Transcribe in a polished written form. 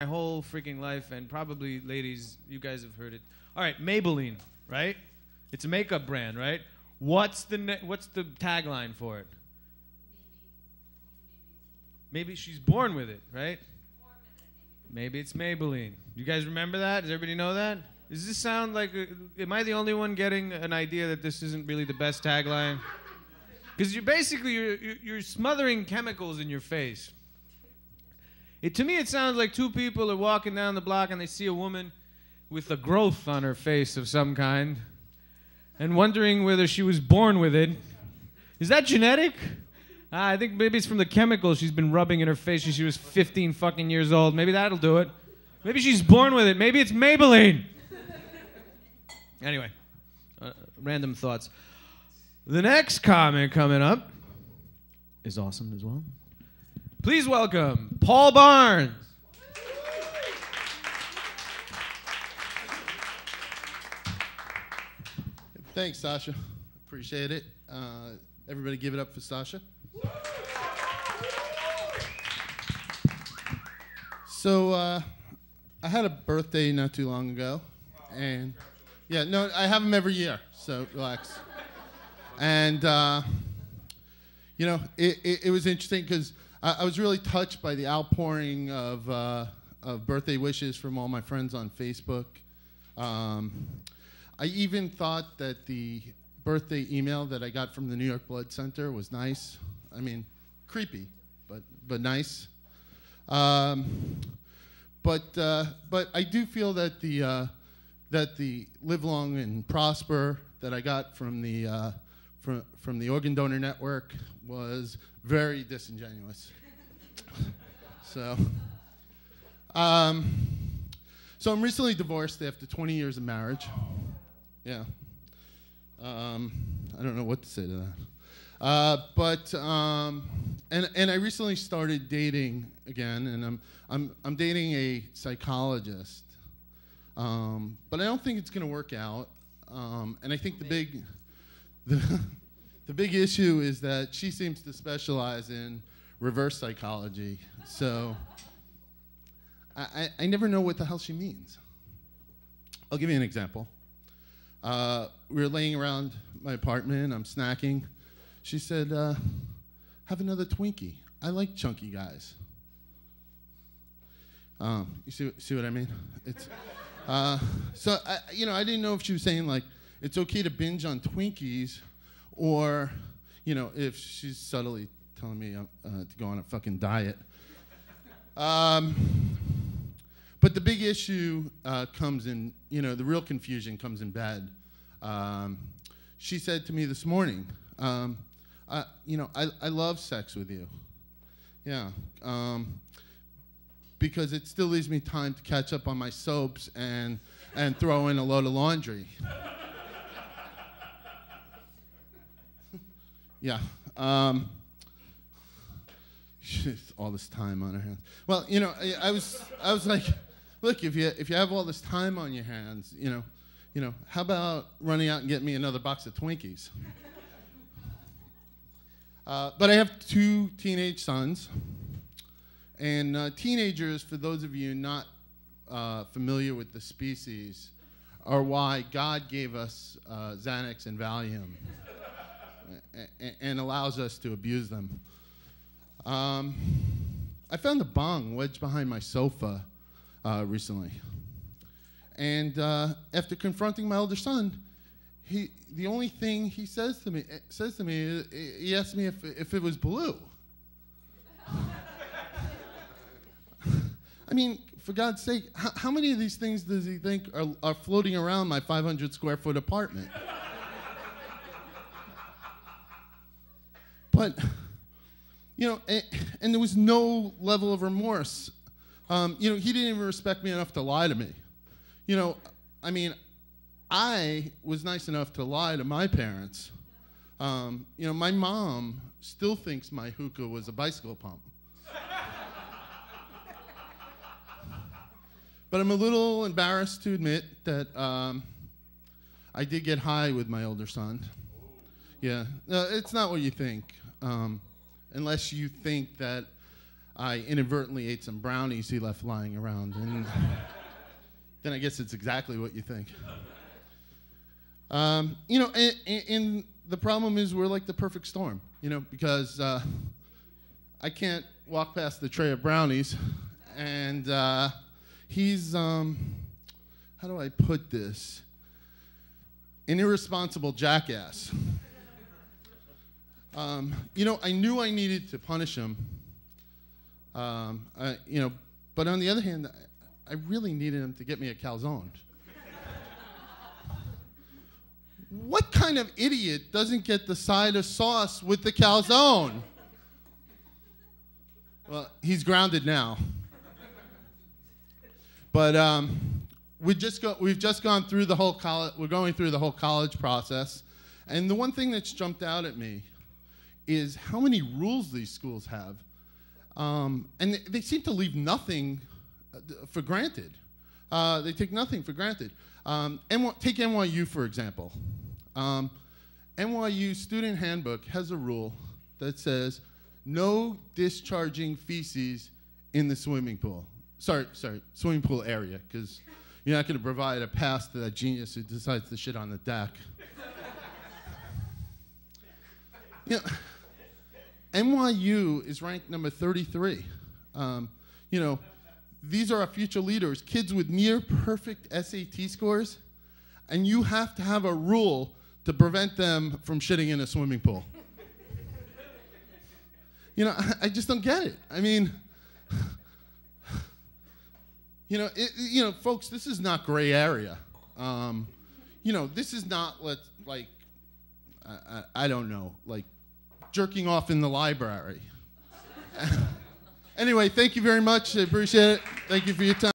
my whole freaking life, and probably ladies, you guys have heard it. All right, Maybelline, right? It's a makeup brand, right? What's the tagline for it? Maybe she's born with it, right? Maybe it's Maybelline. You guys remember that? Does everybody know that? Does this sound like? Am I the only one getting an idea that this isn't really the best tagline? Because you're smothering chemicals in your face. To me, it sounds like two people are walking down the block and they see a woman with a growth on her face of some kind and wondering whether she was born with it. Is that genetic? I think maybe it's from the chemicals she's been rubbing in her face since she was 15 fucking years old. Maybe that'll do it. Maybe she's born with it. Maybe it's Maybelline. Anyway, random thoughts. The next comic coming up is awesome as well. Please welcome Paul Barnes. Thanks, Sasha. Appreciate it. Everybody give it up for Sasha. So I had a birthday not too long ago. And yeah, no, I have them every year, so relax. And, you know, it was interesting because I was really touched by the outpouring of birthday wishes from all my friends on Facebook. I even thought that the birthday email that I got from the New York Blood Center was nice. I mean, creepy, but nice. But I do feel that the Live Long and Prosper that I got from the Organ Donor Network was very disingenuous. So I'm recently divorced after 20 years of marriage. Yeah. I don't know what to say to that. And I recently started dating again, and I'm dating a psychologist. But I don't think it's going to work out. And I think the big issue is that she seems to specialize in reverse psychology. So I never know what the hell she means. I'll give you an example. We were laying around my apartment. I'm snacking. She said, have another Twinkie. I like chunky guys. You see what I mean? It's, so, I didn't know if she was saying, like, it's okay to binge on Twinkies, or, if she's subtly telling me to go on a fucking diet. But the big issue comes in, the real confusion comes in bed. She said to me this morning, I love sex with you. Yeah. Because it still leaves me time to catch up on my soaps and throw in a load of laundry. Yeah. All this time on her hands. Well, I was like, look, if you have all this time on your hands, how about running out and getting me another box of Twinkies? But I have two teenage sons, and teenagers, for those of you not familiar with the species, are why God gave us Xanax and Valium and allows us to abuse them. I found a bong wedged behind my sofa recently. And after confronting my older son, the only thing he says to me is, he asked me if it was blue. I mean, for God's sake, how many of these things does he think are floating around my 500 square foot apartment? But, and there was no level of remorse. He didn't even respect me enough to lie to me. I mean, I was nice enough to lie to my parents. My mom still thinks my hookah was a bicycle pump. But I'm a little embarrassed to admit that I did get high with my older son. Yeah, no, it's not what you think. Unless you think that I inadvertently ate some brownies he left lying around. And then I guess it's exactly what you think. You know, and the problem is we're like the perfect storm, you know, because I can't walk past the tray of brownies, and he's, how do I put this? An irresponsible jackass. You know, I knew I needed to punish him, you know, but on the other hand, I really needed him to get me a calzone. What kind of idiot doesn't get the side of sauce with the calzone? Well, he's grounded now. But we've just gone through the whole college. We're going through the whole college process, and the one thing that's jumped out at me is how many rules these schools have, and they seem to leave nothing for granted. They take nothing for granted. Take NYU, for example. NYU student handbook has a rule that says no discharging feces in the swimming pool. Sorry, swimming pool area, because you're not going to provide a pass to that genius who decides to shit on the deck. You know, NYU is ranked number 33. You know, these are our future leaders, kids with near perfect SAT scores, and you have to have a rule to prevent them from shitting in a swimming pool. You know, I just don't get it. I mean, you know, folks, this is not gray area. You know, this is not like I don't know, like jerking off in the library. Anyway, thank you very much. I appreciate it. Thank you for your time.